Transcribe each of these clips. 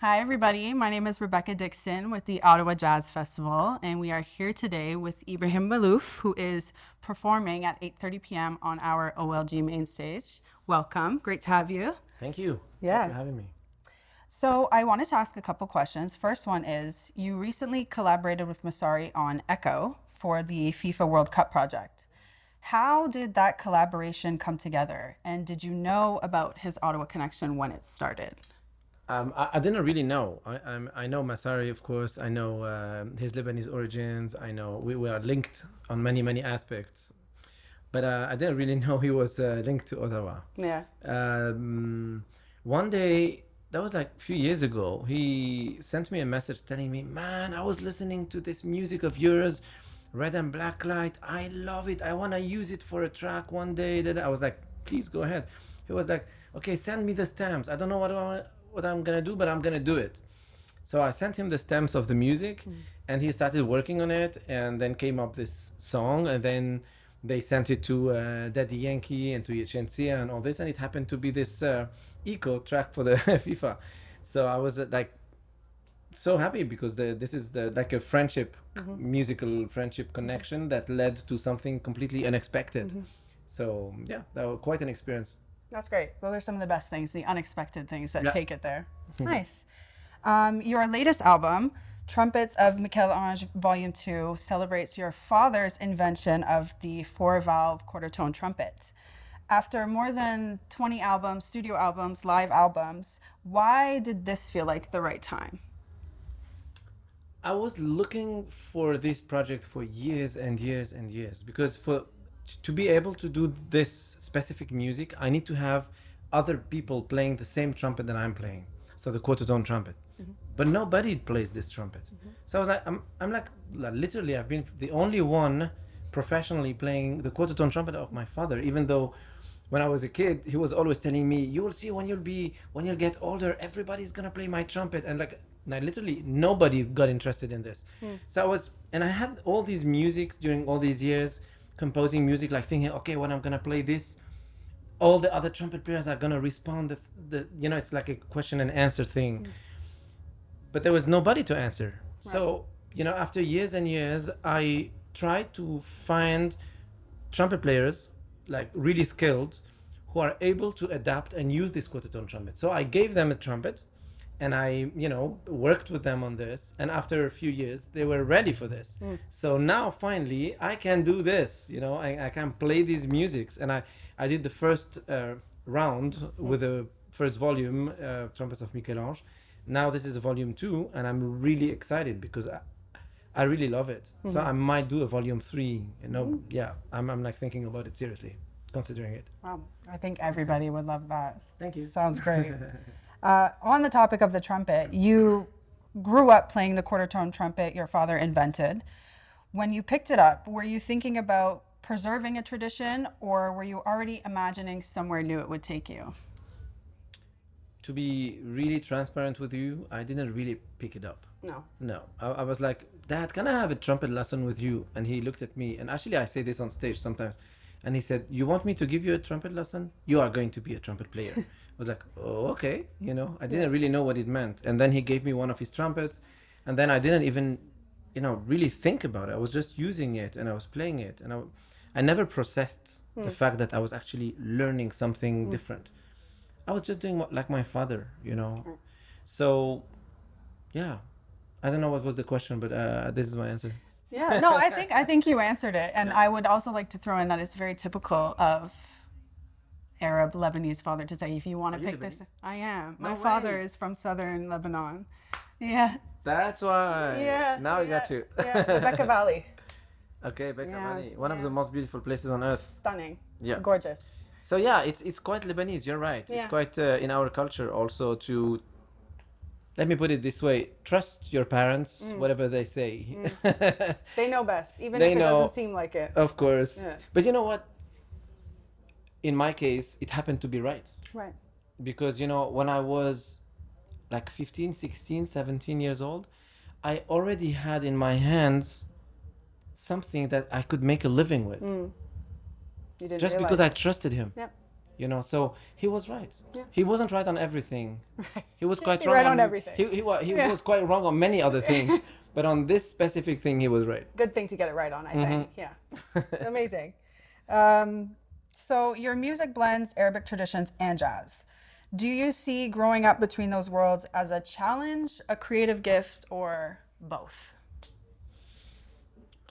Hi, everybody. My name is Rebecca Dickson with the Ottawa Jazz Festival, and we are here today with Ibrahim Maalouf, who is performing at 8:30 p.m. on our OLG main stage. Welcome. Great to have you. Thank you. Thanks Yeah. for having me. So, I wanted to ask a couple questions. First one is you recently collaborated with Massari on Echo for the FIFA World Cup project. How did that collaboration come together? And did you know about his Ottawa connection when it started? I didn't really know. I know Massari, of course. I know his Lebanese origins. I know we are linked on many aspects. But I didn't really know he was linked to Ottawa. Yeah. One day, that was like a few years ago, he sent me a message telling me, "Man, I was listening to this music of yours, Red and Black Light. I love it. I want to use it for a track one day." I was like, "Please go ahead." He was like, "Okay, send me the stamps. I don't know what I'm gonna do, but I'm gonna do it." So I sent him the stems of the music, and he started working on it, and then came up this song, and then they sent it to Daddy Yankee and to Yechencia and all this, and it happened to be this eco track for the FIFA. So I was like so happy because this is like a friendship, musical friendship connection that led to something completely unexpected. So yeah, that was quite an experience. That's great. Those are some of the best things, the unexpected things that Yeah. take it there. Nice. Your latest album, Trumpets of Michel-Ange Volume 2, celebrates your father's invention of the four-valve quarter-tone trumpet. After more than 20 albums, studio albums, live albums, why did this feel like the right time? I was looking for this project for years and years and years because for to be able to do this specific music, I need to have other people playing the same trumpet that I'm playing. So the quarter tone trumpet. But nobody plays this trumpet. So I was like, I'm like literally, I've been the only one professionally playing the quarter tone trumpet of my father, even though when I was a kid, he was always telling me, "You will see when you'll get older, everybody's gonna play my trumpet." And literally nobody got interested in this. So and I had all these musics during all these years, composing music, like thinking, okay, when I'm gonna play this, all the other trumpet players are gonna respond. It's like a question and answer thing. But there was nobody to answer. Right. So, after years and years, I tried to find trumpet players, like really skilled, who are able to adapt and use this quarter tone trumpet. So I gave them a trumpet and I, worked with them on this. And after a few years, they were ready for this. So now finally, I can do this, I can play these musics. And I did the first round with the first volume, Trumpets of Michel-Ange. Now this is a volume 2, and I'm really excited because I really love it. So I might do a volume 3. Yeah, I'm like thinking about it seriously, considering it. Wow. I think everybody would love that. Thank you. Sounds great. On the topic of the trumpet, you grew up playing the quarter tone trumpet your father invented. When you picked it up, were you thinking about preserving a tradition, or were you already imagining somewhere new it would take you? To be really transparent with you, I didn't really pick it up. No. No, I was like, "Dad, can I have a trumpet lesson with you?" And he looked at me, and actually I say this on stage sometimes, and he said, "You want me to give you a trumpet lesson? You are going to be a trumpet player." I was like, "Oh, okay." I didn't really know what it meant. And then he gave me one of his trumpets, and then I didn't even, really think about it. I was just using it, and I was playing it, and I never processed the fact that I was actually learning something different. I was just doing like my father. So, yeah, I don't know what was the question, but this is my answer. Yeah, no, I think you answered it. And I would also like to throw in that it's very typical of Arab Lebanese father to say, if you want Are to you pick this, Lebanese? I am. No My father way. is from southern Lebanon. Yeah. That's why. Yeah. Now I yeah, got you. Yeah, Rebecca Valley. Okay, Becca Yeah, Valley, one of yeah. the most beautiful places on earth. Stunning. Yeah. Gorgeous. So yeah, it's quite Lebanese. You're right. It's Yeah. quite in our culture also to. Let me put it this way: trust your parents, whatever they say. They know best, even They if it know. doesn't seem like it. Of course. Yeah. But you know what? In my case, it happened to be right. Right. Because when I was like 15, 16, 17 years old, I already had in my hands something that I could make a living with, You didn't just realize because I it. trusted him. Yep. You know, so he was right. Yeah. He wasn't right on everything. He was quite He wrong right on everything. He Yeah. was quite wrong on many other things, but on this specific thing, he was right. Good thing to get it right on, I think. Yeah. Amazing. So your music blends Arabic traditions and jazz. Do you see growing up between those worlds as a challenge, a creative gift, or both?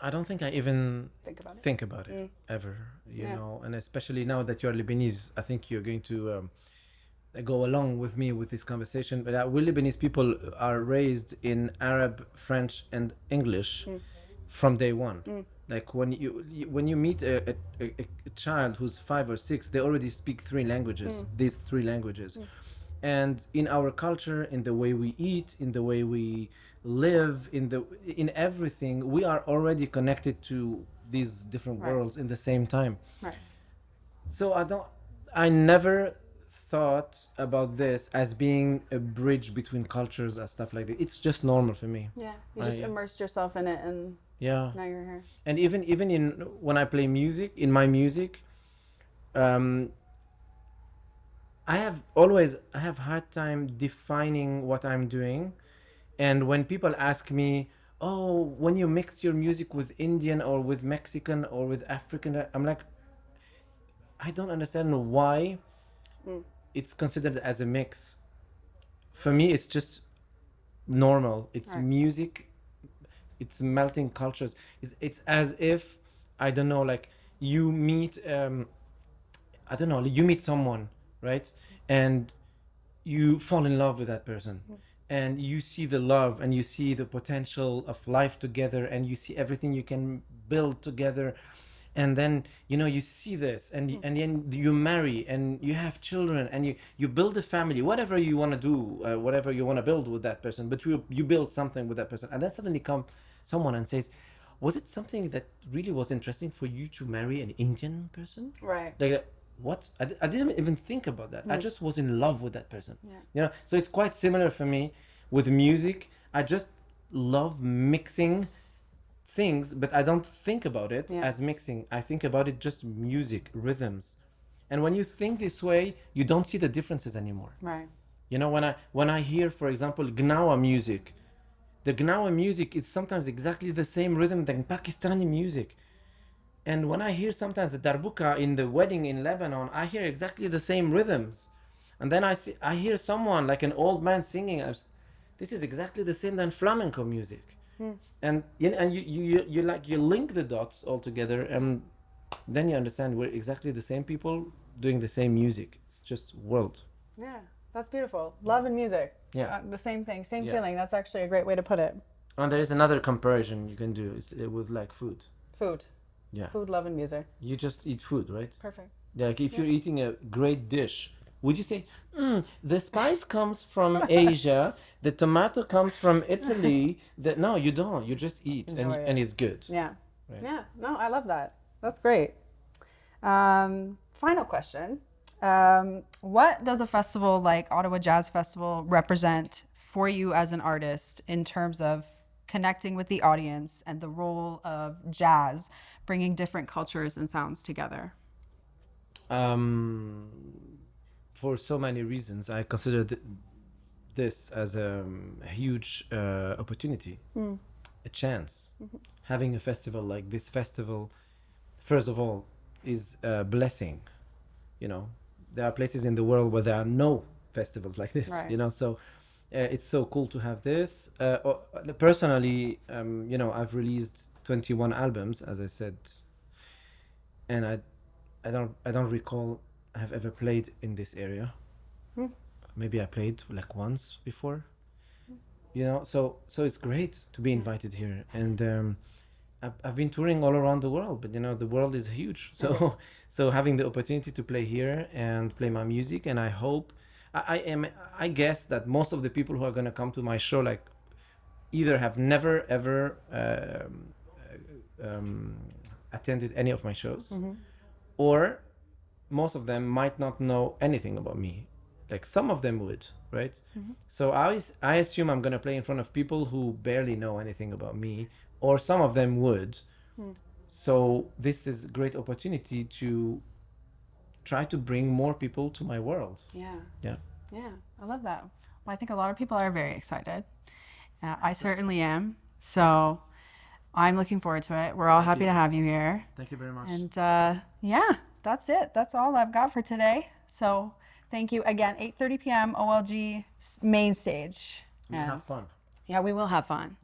I don't think I even Think about it. ever, you Yeah. know, and especially now that you're Lebanese, I think you're going to go along with me with this conversation. But we Lebanese people are raised in Arab, French, and English from day one. Like when you meet a child who's 5 or 6, they already speak 3 languages. These 3 languages, and in our culture, in the way we eat, in the way we live, in everything, we are already connected to these different Right. worlds in the same time. Right. So I never thought about this as being a bridge between cultures and stuff like that. It's just normal for me. Yeah. You just immersed yourself in it, and Yeah. now you're here. And even in when I play music, in my music, I have hard time defining what I'm doing. And when people ask me, oh, when you mix your music with Indian or with Mexican or with African, I'm like, I don't understand why it's considered as a mix. For me, it's just normal. It's Right. music. It's melting cultures. It's as if, I don't know, like you meet, I don't know, you meet someone, right? And you fall in love with that person. And you see the love and you see the potential of life together and you see everything you can build together. And then, you know, you see this and then you marry and you have children and you build a family, whatever you want to do, whatever you want to build with that person, but you build something with that person. And then suddenly come someone and says, was it something that really was interesting for you to marry an Indian person? Right. Like, what? I didn't even think about that. I just was in love with that person. Yeah. You know, so it's quite similar for me with music. I just love mixing things, but I don't think about it as mixing. I think about it just music, rhythms. And when you think this way, you don't see the differences anymore. Right. You know, when I hear, for example, Gnawa music, the Gnawa music is sometimes exactly the same rhythm than Pakistani music. And when I hear sometimes the darbuka in the wedding in Lebanon, I hear exactly the same rhythms. And then I hear someone like an old man singing. This is exactly the same than flamenco music. And you link the dots all together, and then you understand we're exactly the same people doing the same music. It's just world. Yeah. That's beautiful. Love and music. Yeah. The same thing, same Yeah. feeling. That's actually a great way to put it. And there is another comparison you can do is with like food. Food. Yeah. Food, love, and music. You just eat food, right? Perfect. Like if you're eating a great dish, would you say, the spice comes from Asia, the tomato comes from Italy? No, you don't. You just eat Enjoy it. and it's good. Yeah. Right. Yeah. No, I love that. That's great. Final question. What does a festival like Ottawa Jazz Festival represent for you as an artist in terms of connecting with the audience and the role of jazz, bringing different cultures and sounds together? For so many reasons, I consider this as a huge opportunity, a chance. Having a festival like this festival, first of all, is a blessing. You know, there are places in the world where there are no festivals like this. Right. You know, so it's so cool to have this. Personally, you know, I've released 21 albums, as I said, and I don't recall I have ever played in this area. Maybe I played like once before. You know, so it's great to be invited here, and I've been touring all around the world, but you know the world is huge. So so having the opportunity to play here and play my music, and I hope I guess that most of the people who are gonna come to my show like either have never ever attended any of my shows, or most of them might not know anything about me. Like some of them would, right? So I assume I'm gonna play in front of people who barely know anything about me, or some of them would. So this is a great opportunity to try to bring more people to my world. Yeah. Yeah. Yeah, I love that. Well, I think a lot of people are very excited. I certainly am. So I'm looking forward to it. We're all happy to have you here. Thank you very much. And yeah, that's it. That's all I've got for today. So thank you again. 8:30 p.m. OLG main stage. We have fun. Yeah, we will have fun.